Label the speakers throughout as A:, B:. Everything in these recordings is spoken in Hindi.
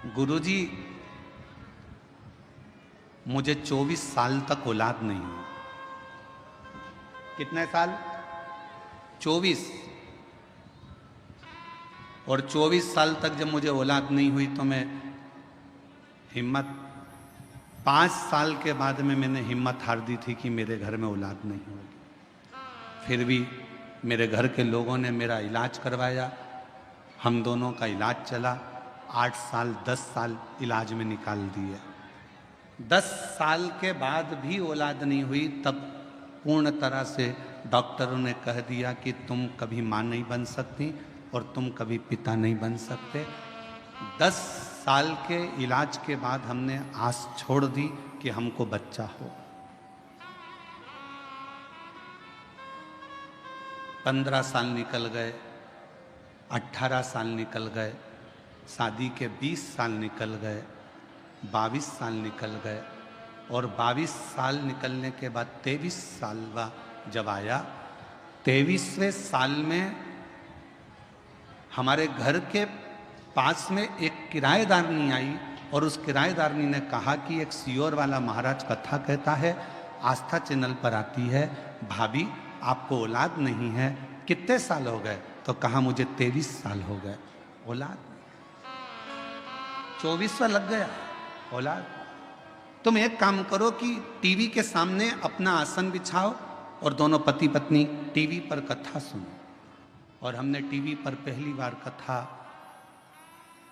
A: गुरुजी, मुझे 24 साल तक औलाद नहीं हुई। कितने साल? 24। और 24 साल तक जब मुझे औलाद नहीं हुई तो मैं हिम्मत 5 साल के बाद में मैंने हिम्मत हार दी थी कि मेरे घर में औलाद नहीं होगी। फिर भी मेरे घर के लोगों ने मेरा इलाज करवाया, हम दोनों का इलाज चला। 8 साल 10 साल इलाज में निकाल दिए। 10 साल के बाद भी औलाद नहीं हुई, तब पूर्ण तरह से डॉक्टरों ने कह दिया कि तुम कभी माँ नहीं बन सकती और तुम कभी पिता नहीं बन सकते। 10 साल के इलाज के बाद हमने आस छोड़ दी कि हमको बच्चा हो। 15 साल निकल गए, 18 साल निकल गए, शादी के 20 साल निकल गए, 22 साल निकल गए और 22 साल निकलने के बाद 23 साल जब आया, 23वें साल में हमारे घर के पास में एक किराएदारनी आई और उस किराएदारनी ने कहा कि एक सियोर वाला महाराज कथा कहता है, आस्था चैनल पर आती है, भाभी आपको औलाद नहीं है, कितने साल हो गए? तो कहा मुझे 23 साल हो गए, औलाद 24वां लग गया, औलाद। तुम एक काम करो कि टीवी के सामने अपना आसन बिछाओ और दोनों पति पत्नी टीवी पर कथा सुनो। और हमने टीवी पर पहली बार कथा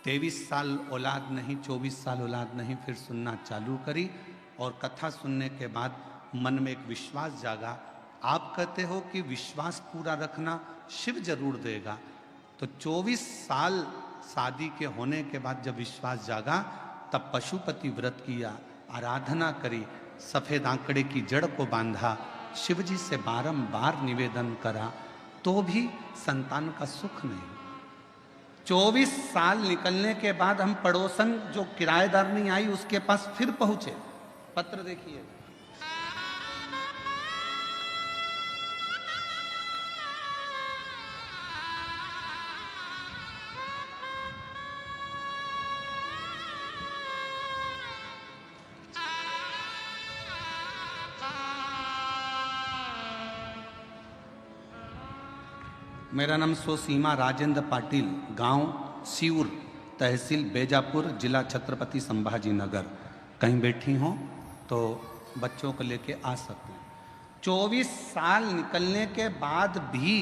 A: 23 साल औलाद नहीं, 24 साल औलाद नहीं, फिर सुनना चालू करी। और कथा सुनने के बाद मन में एक विश्वास जागा। आप कहते हो कि विश्वास पूरा रखना शिव जरूर देगा, तो 24 साल शादी के होने के बाद जब विश्वास जागा, तब पशुपति व्रत किया, आराधना करी, सफेद आंकड़े की जड़ को बांधा, शिव जी से बारंबार निवेदन करा, तो भी संतान का सुख नहीं। 24 साल निकलने के बाद हम पड़ोसन जो किराएदार नहीं आई उसके पास फिर पहुंचे। पत्र देखिए, मेरा नाम सोसीमा राजेंद्र पाटिल, गांव सिऊर, तहसील बेजापुर, जिला छत्रपति संभाजी नगर। कहीं बैठी हो तो बच्चों को लेके आ सकते हैं। 24 साल निकलने के बाद भी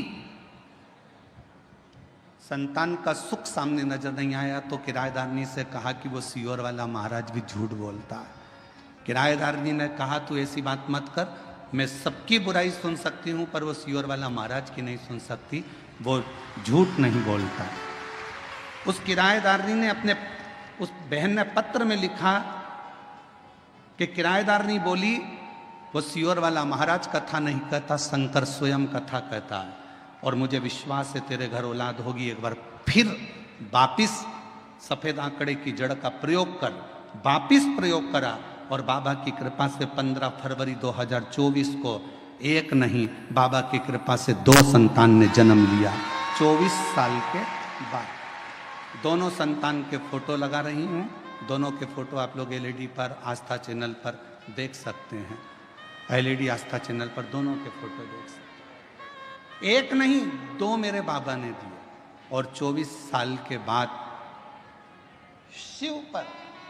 A: संतान का सुख सामने नजर नहीं आया, तो किराएदारनी से कहा कि वो सियोर वाला महाराज भी झूठ बोलता है। किराएदारनी ने कहा तू ऐसी बात मत कर, मैं सबकी बुराई सुन सकती हूँ पर वो सियोर वाला महाराज की नहीं सुन सकती, वो झूठ नहीं बोलता। उस किराएदारनी ने अपने उस बहन ने पत्र में लिखा कि किराएदारनी बोली वो सियोर वाला महाराज कथा नहीं कहता, शंकर स्वयं कथा कहता है और मुझे विश्वास है तेरे घर औलाद होगी। एक बार फिर वापिस सफेद आंकड़े की जड़ का प्रयोग कर, वापिस प्रयोग करा और बाबा की कृपा से 15 फरवरी 2024 को एक नहीं, बाबा की कृपा से 2 संतान ने जन्म लिया। 24 साल के बाद दोनों संतान के फोटो लगा रही हूँ। दोनों के फोटो आप लोग एलईडी पर आस्था चैनल पर देख सकते हैं। एलईडी आस्था चैनल पर दोनों के फोटो देख सकते हैं। एक नहीं, 2 मेरे बाबा ने दिए। और 24 साल के बाद शिव पर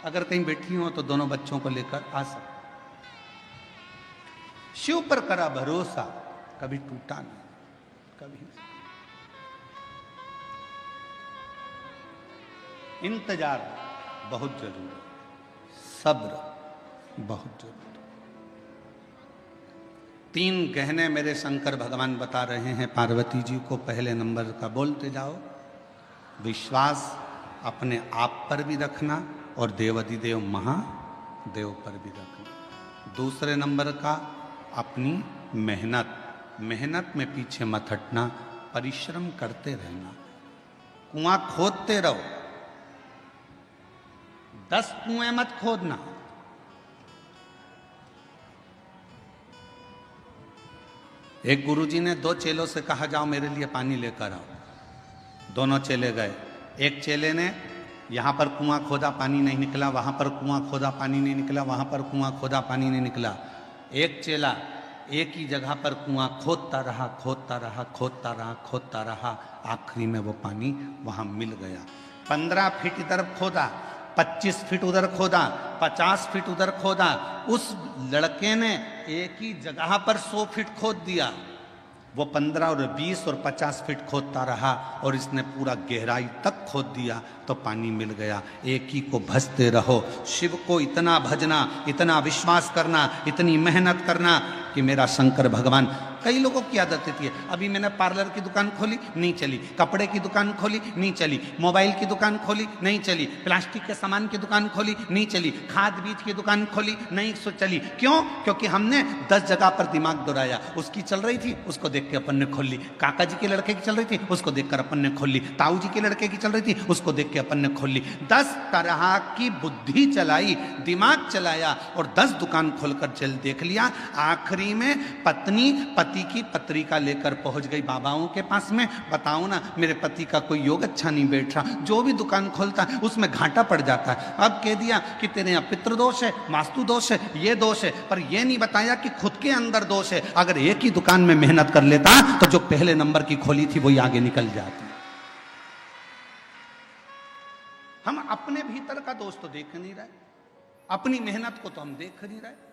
A: अगर कहीं बैठी हो तो दोनों बच्चों को लेकर आ सकते। शिव पर करा भरोसा, कभी टूटा नहीं, कभी। इंतजार बहुत जरूरी, सब्र बहुत जरूरी। 3 गहने मेरे शंकर भगवान बता रहे हैं पार्वती जी को। पहले नंबर का बोलते जाओ, विश्वास अपने आप पर भी रखना और देवाधिदेव महादेव पर भी रखना। दूसरे नंबर का अपनी मेहनत, मेहनत में पीछे मत हटना, परिश्रम करते रहना। कुआं खोदते रहो, 10 कुएं मत खोदना। एक गुरुजी ने 2 चेलों से कहा जाओ मेरे लिए पानी लेकर आओ। दोनों चेले गए। एक चेले ने यहाँ पर कुआं खोदा पानी नहीं निकला, वहाँ पर कुआं खोदा पानी नहीं निकला, वहाँ पर कुआं खोदा पानी नहीं निकला। एक चेला एक ही जगह पर कुआं खोदता रहा, खोदता रहा, खोदता रहा, खोदता रहा, आखिरी में वो पानी वहाँ मिल गया। 15 फीट इधर खोदा, 25 फीट उधर खोदा, 50 फीट उधर खोदा। उस लड़के ने एक ही जगह पर 100 फीट खोद दिया। वो 15 और 20 और 50 फीट खोदता रहा और इसने पूरा गहराई तक खोद दिया तो पानी मिल गया। एक ही को भजते रहो, शिव को इतना भजना, इतना विश्वास करना, इतनी मेहनत करना कि मेरा शंकर भगवान। कई लोगों की आदत होती है, अभी मैंने पार्लर की दुकान खोली नहीं चली, कपड़े की दुकान खोली नहीं चली, मोबाइल की दुकान खोली नहीं चली, प्लास्टिक के सामान की दुकान खोली नहीं चली, खाद बीज की दुकान खोली नहीं चली। क्यों? क्योंकि हमने 10 जगह पर दिमाग दौड़ाया। उसकी चल रही थी, उसको देख के अपन ने खोल ली। काका जी के लड़के की चल रही थी, उसको देखकर अपन ने खोल ली। ताऊ जी के लड़के की चल रही थी, उसको देख के अपन ने खोल ली। 10 तरह की बुद्धि चलाई, दिमाग चलाया और 10 दुकान खोलकर चल देख लिया। आखिरी में पत्नी पति की पत्रिका लेकर पहुंच गई बाबाओं के पास में। बताओ ना, मेरे पति का कोई योग अच्छा नहीं बैठ रहा, जो भी दुकान खोलता है उसमें घाटा पड़ जाता है। अब कह दिया कि तेरे यहाँ पितृ दोष है, वास्तु दोष है, ये दोष है, पर यह नहीं बताया कि खुद के अंदर दोष है। अगर एक ही दुकान में मेहनत कर लेता तो जो पहले नंबर की खोली थी वही आगे निकल जाती। हम अपने भीतर का दोष तो देख नहीं रहे, अपनी मेहनत को तो हम देख नहीं रहे।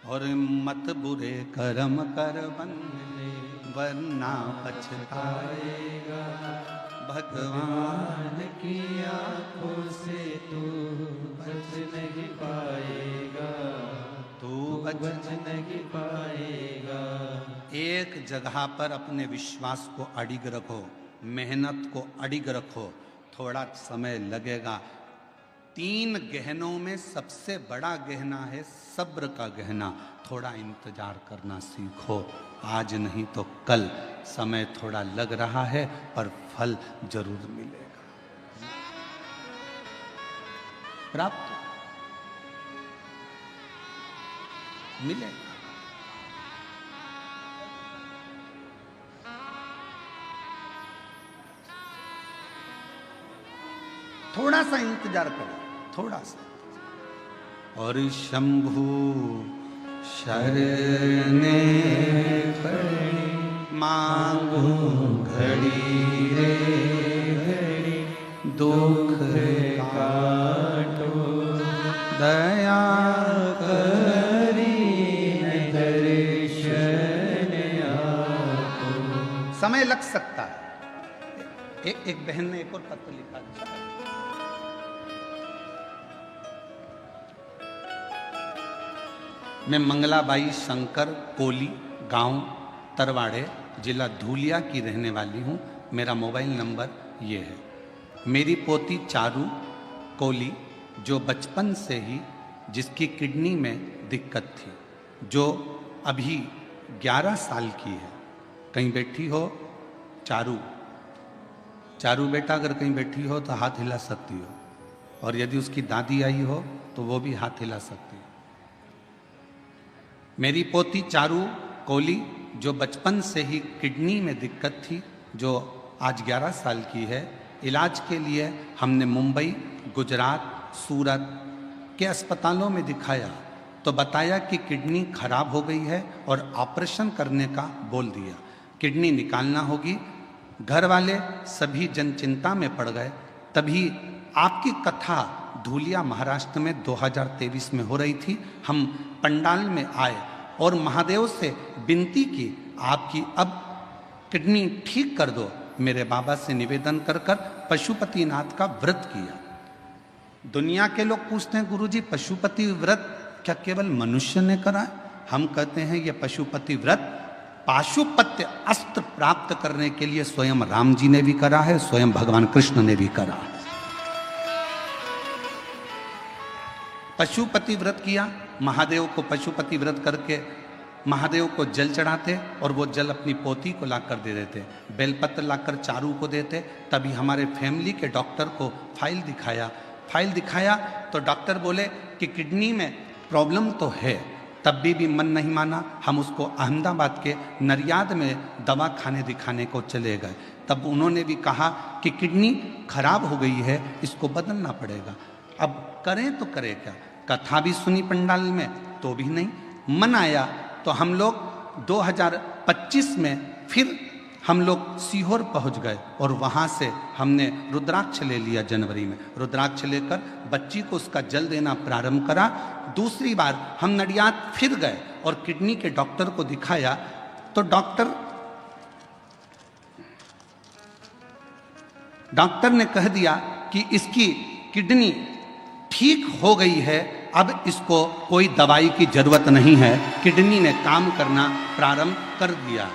A: और मत बुरे कर्म कर बंदे वरना पछताएगा, भगवान की आंखों से तू बच नहीं पाएगा, तू बच नहीं पाएगा। एक जगह पर अपने विश्वास को अडिग रखो, मेहनत को अडिग रखो, थोड़ा समय लगेगा। 3 गहनों में सबसे बड़ा गहना है सब्र का गहना। थोड़ा इंतजार करना सीखो, आज नहीं तो कल। समय थोड़ा लग रहा है पर फल जरूर मिलेगा, प्राप्त मिलेगा। थोड़ा सा इंतजार करो, थोड़ा सा। और शंभु शरणे पड़ी मांगू घड़ी रे घड़ी, दुख काटो दया करी दर्शन आपको। समय लग सकता है। एक बहन ने एक और पत्र लिखा, अच्छा है। मैं मंगलाबाई शंकर कोली, गांव तरवाड़े, जिला धूलिया की रहने वाली हूँ। मेरा मोबाइल नंबर ये है। मेरी पोती चारू कोली, जो बचपन से ही जिसकी किडनी में दिक्कत थी, जो अभी 11 साल की है। कहीं बैठी हो चारू, चारू बेटा अगर कहीं बैठी हो तो हाथ हिला सकती हो, और यदि उसकी दादी आई हो तो वो भी हाथ हिला सकती है। मेरी पोती चारू कोली, जो बचपन से ही किडनी में दिक्कत थी, जो आज 11 साल की है। इलाज के लिए हमने मुंबई, गुजरात, सूरत के अस्पतालों में दिखाया तो बताया कि किडनी खराब हो गई है और ऑपरेशन करने का बोल दिया, किडनी निकालना होगी। घर वाले सभी जन चिंता में पड़ गए। तभी आपकी कथा धूलिया महाराष्ट्र में 2023 में हो रही थी। हम पंडाल में आए और महादेव से विनती की, आपकी अब किडनी ठीक कर दो। मेरे बाबा से निवेदन कर कर पशुपतिनाथ का व्रत किया। दुनिया के लोग पूछते हैं, गुरुजी पशुपति व्रत क्या केवल मनुष्य ने करा है? हम कहते हैं यह पशुपति व्रत पाशुपत्य अस्त्र प्राप्त करने के लिए स्वयं राम जी ने भी करा है, स्वयं भगवान कृष्ण ने भी करा है। पशुपति व्रत किया, महादेव को पशुपति व्रत करके महादेव को जल चढ़ाते और वो जल अपनी पोती को लाकर दे देते, बेलपत्र लाकर चारू को देते। तभी हमारे फैमिली के डॉक्टर को फाइल दिखाया तो डॉक्टर बोले कि किडनी में प्रॉब्लम तो है तब भी मन नहीं माना। हम उसको अहमदाबाद के नरियाद में दवा खाने दिखाने को चले गए। तब उन्होंने भी कहा कि किडनी खराब हो गई है, इसको बदलना पड़ेगा। अब करें तो करें क्या? कथा भी सुनी पंडाल में तो भी नहीं मन आया। तो हम लोग 2025 में फिर हम लोग सीहोर पहुंच गए और वहां से हमने रुद्राक्ष ले लिया। जनवरी में रुद्राक्ष लेकर बच्ची को उसका जल देना प्रारंभ करा। दूसरी बार हम नडियाद फिर गए और किडनी के डॉक्टर को दिखाया। तो डॉक्टर ने कह दिया कि इसकी किडनी ठीक हो गई है, अब इसको कोई दवाई की जरूरत नहीं है, किडनी ने काम करना प्रारंभ कर दिया।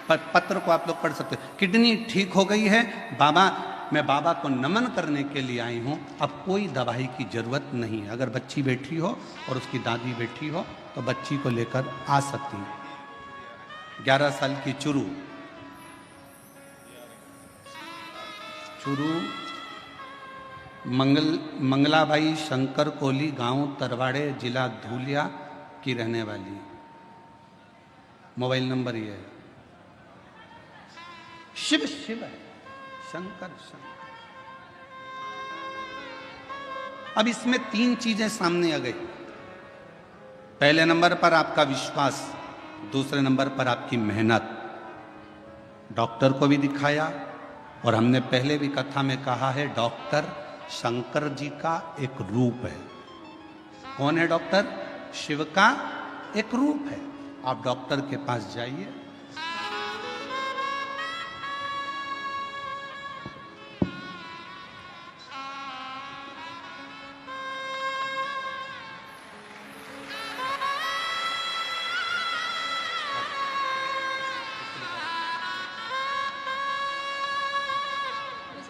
A: पत्र को आप लोग पढ़ सकते हो। किडनी ठीक हो गई है बाबा, मैं बाबा को नमन करने के लिए आई हूँ, अब कोई दवाई की जरूरत नहीं है। अगर बच्ची बैठी हो और उसकी दादी बैठी हो तो बच्ची को लेकर आ सकती है। 11 साल की चुरू मंगलाबाई शंकर कोली, गांव तरवाड़े, जिला धूलिया की रहने वाली। मोबाइल नंबर ये है। शिव शिव है, शंकर शंकर। अब इसमें 3 चीजें सामने आ गई। पहले नंबर पर आपका विश्वास, दूसरे नंबर पर आपकी मेहनत। डॉक्टर को भी दिखाया और हमने पहले भी कथा में कहा है, डॉक्टर शंकर जी का एक रूप है। कौन है डॉक्टर? शिव का एक रूप है। आप डॉक्टर के पास जाइए,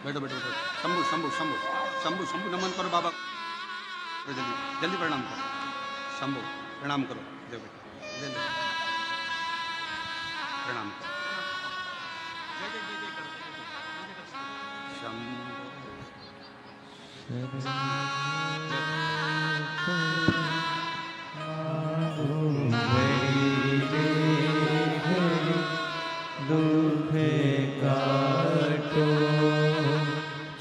A: बैठो बैठो बैठो। शंभु शंभु शंभु शंभु शंभु नमन करो बाबा, जल्दी जल्दी प्रणाम करो। शंभु प्रणाम करो, जय जल्दी प्रणाम करो। शंभु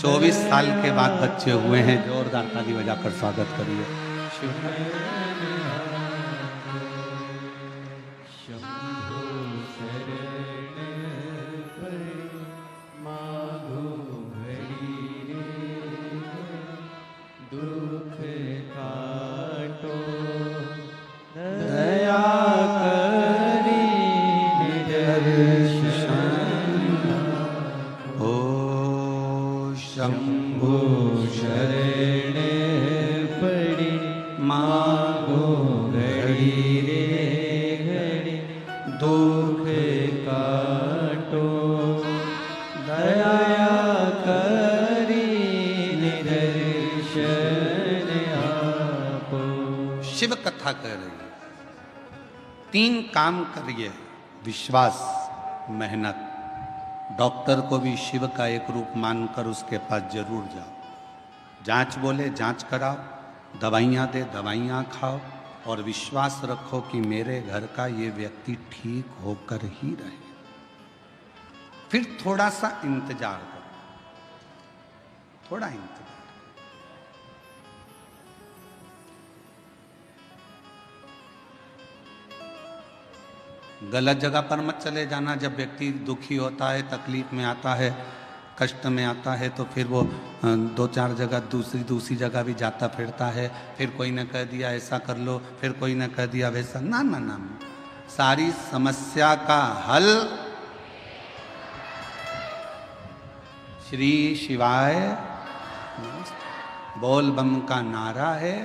A: 24 साल के बाद बच्चे हुए हैं, जोरदार ताली बजाकर स्वागत करिए। शिव कथा कह रही है। 3 काम करिए, विश्वास, मेहनत। डॉक्टर को भी शिव का एक रूप मानकर उसके पास जरूर जाओ। जांच बोले जांच कराओ, दवाइयाँ दे दवाइयाँ खाओ और विश्वास रखो कि मेरे घर का ये व्यक्ति ठीक होकर ही रहे। फिर थोड़ा सा इंतजार करो, थोड़ा इंतजार। गलत जगह पर मत चले जाना। जब व्यक्ति दुखी होता है, तकलीफ में आता है, कष्ट में आता है, तो फिर वो 2-4 जगह दूसरी जगह भी जाता फिरता है। फिर कोई ने कह दिया ऐसा कर लो, फिर कोई ने कह दिया वैसा। ना ना ना, सारी समस्या का हल श्री शिवाय बोल बम का नारा है।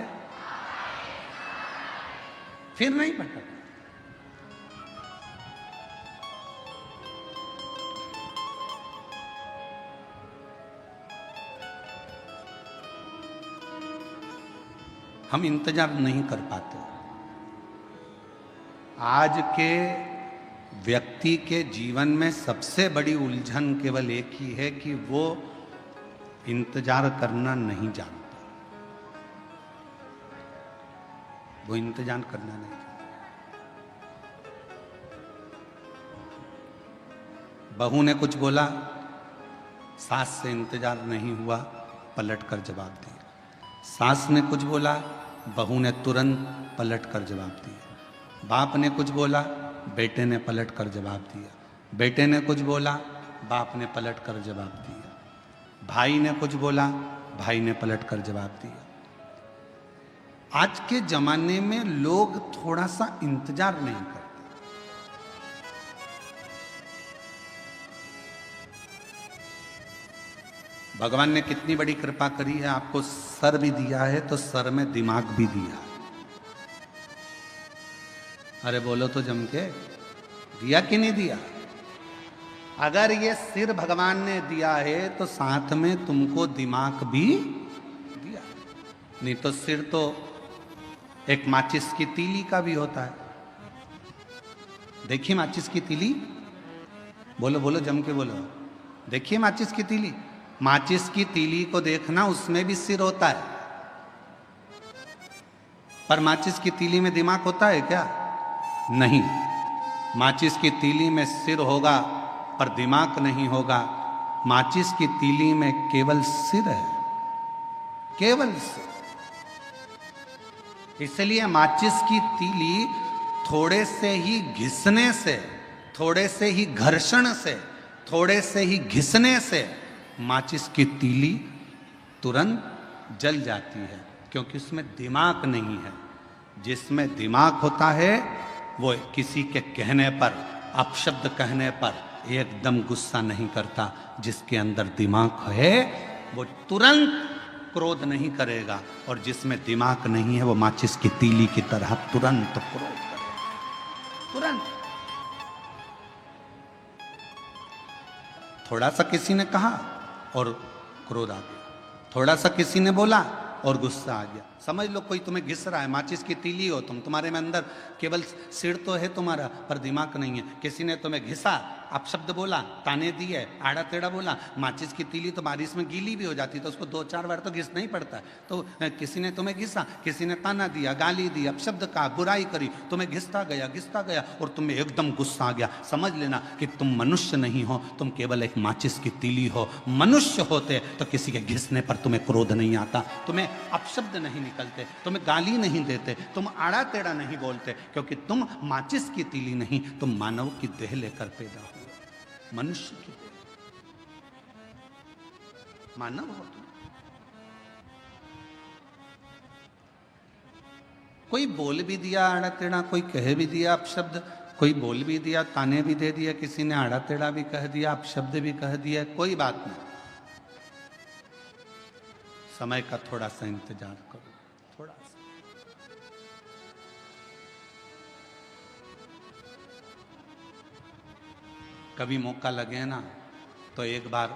A: फिर नहीं भटक। हम इंतजार नहीं कर पाते। आज के व्यक्ति के जीवन में सबसे बड़ी उलझन केवल एक ही है कि वो इंतजार करना नहीं जानता। वो इंतजार करना नहीं जानता। बहू ने कुछ बोला, सास से इंतजार नहीं हुआ, पलट कर जवाब दिया। सास ने कुछ बोला, बहू ने तुरंत पलट कर जवाब दिया। बाप ने कुछ बोला, बेटे ने पलट कर जवाब दिया। बेटे ने कुछ बोला, बाप ने पलट कर जवाब दिया। भाई ने कुछ बोला, भाई ने पलट कर जवाब दिया। आज के जमाने में लोग थोड़ा सा इंतजार नहीं करते। भगवान ने कितनी बड़ी कृपा करी है, आपको सर भी दिया है तो सर में दिमाग भी दिया। अरे बोलो तो जम के, दिया कि नहीं दिया? अगर ये सिर भगवान ने दिया है तो साथ में तुमको दिमाग भी दिया। नहीं तो सिर तो एक माचिस की तीली का भी होता है। देखिए माचिस की तीली, बोलो बोलो जम के बोलो, देखिए माचिस की तीली। माचिस की तीली को देखना, उसमें भी सिर होता है, पर माचिस की तीली में दिमाग होता है क्या? नहीं। माचिस की तीली में सिर होगा पर दिमाग नहीं होगा। माचिस की तीली में केवल सिर है, केवल सिर। इसलिए माचिस की तीली थोड़े से ही घिसने से, थोड़े से ही घर्षण से, थोड़े से ही घिसने से माचिस की तीली तुरंत जल जाती है, क्योंकि उसमें दिमाग नहीं है। जिसमें दिमाग होता है वो किसी के कहने पर, अपशब्द कहने पर एकदम गुस्सा नहीं करता। जिसके अंदर दिमाग है वो तुरंत क्रोध नहीं करेगा, और जिसमें दिमाग नहीं है वो माचिस की तीली की तरह तुरंत क्रोध करेगा, तुरंत। थोड़ा सा किसी ने कहा और क्रोध आ गया, थोड़ा सा किसी ने बोला और गुस्सा आ गया। समझ लो कोई तुम्हें घिस रहा है, माचिस की तीली हो तुम, तुम्हारे में अंदर केवल सिर तो है तुम्हारा पर दिमाग नहीं है। किसी ने तुम्हें घिसा, आप शब्द बोला, ताने दिए, आड़ा टेढ़ा बोला। माचिस की तीली तो बारिश में गीली भी हो जाती है, तो उसको 2-4 बार तो घिसना ही पड़ता है। तो किसी ने तुम्हें घिसा, किसी ने ताना दिया, गाली दी, अपशब्द कहा, बुराई करी, तुम्हें घिसता गया और तुम्हें एकदम गुस्सा आ गया। समझ लेना कि तुम मनुष्य नहीं हो, तुम केवल एक माचिस की तीली हो। मनुष्य होते तो किसी के घिसने पर तुम्हें क्रोध नहीं आता, तुम्हें अपशब्द नहीं निकलते, तुम्हें गाली नहीं देते, तुम आड़ा टेढ़ा नहीं बोलते, क्योंकि तुम माचिस की तीली नहीं, तुम मानव की देह लेकर पैदा हुए, मनुष्य की देह, मानव हो तुम। कोई बोल भी दिया आड़ा टेढ़ा, कोई कह भी दिया अपशब्द, कोई बोल भी दिया, ताने भी दे दिया, किसी ने आड़ा टेढ़ा भी कह दिया, अपशब्द भी कह दिया, कोई बात नहीं। समय का थोड़ा सा इंतजार करो, थोड़ा सा। कभी मौका लगे ना तो एक बार